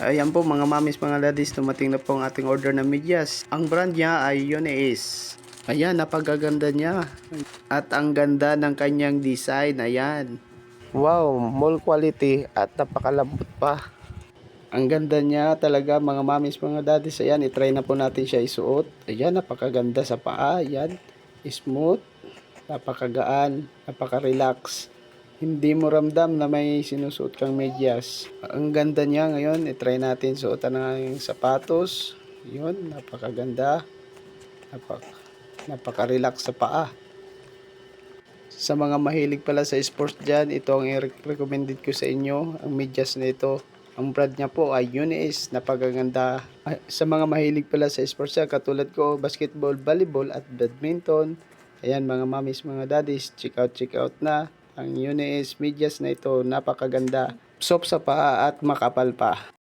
Ayan po mga mamis, mga daddies, dumating na po ang ating order na medyas. Ang brand niya ay Yoneis. Ayan, napagaganda niya. At ang ganda ng kanyang design. Ayan. Wow, mall quality at napakalambot pa. Ang ganda niya talaga mga mamis, mga daddies. Ayan, itry na po natin siya isuot. Ayan, napakaganda sa paa. Ayan, smooth, napakagaan, napaka-relax. Hindi mo ramdam na may sinusuot kang medyas. Ang ganda niya ngayon. I-try natin suotan ng sapatos. Yun, napakaganda. Napaka-relax sa paa. Sa mga mahilig pala sa sports dyan, ito ang i-recommended ko sa inyo. Ang medyas na ito. Ang brand niya po ay Yoneis. Napakaganda. Sa mga mahilig pala sa sports dyan, katulad ko, basketball, volleyball at badminton. Ayan mga mamis, mga daddies, check out na. Ang Yoneis medyas na ito, napakaganda, soft sa paa at makapal pa.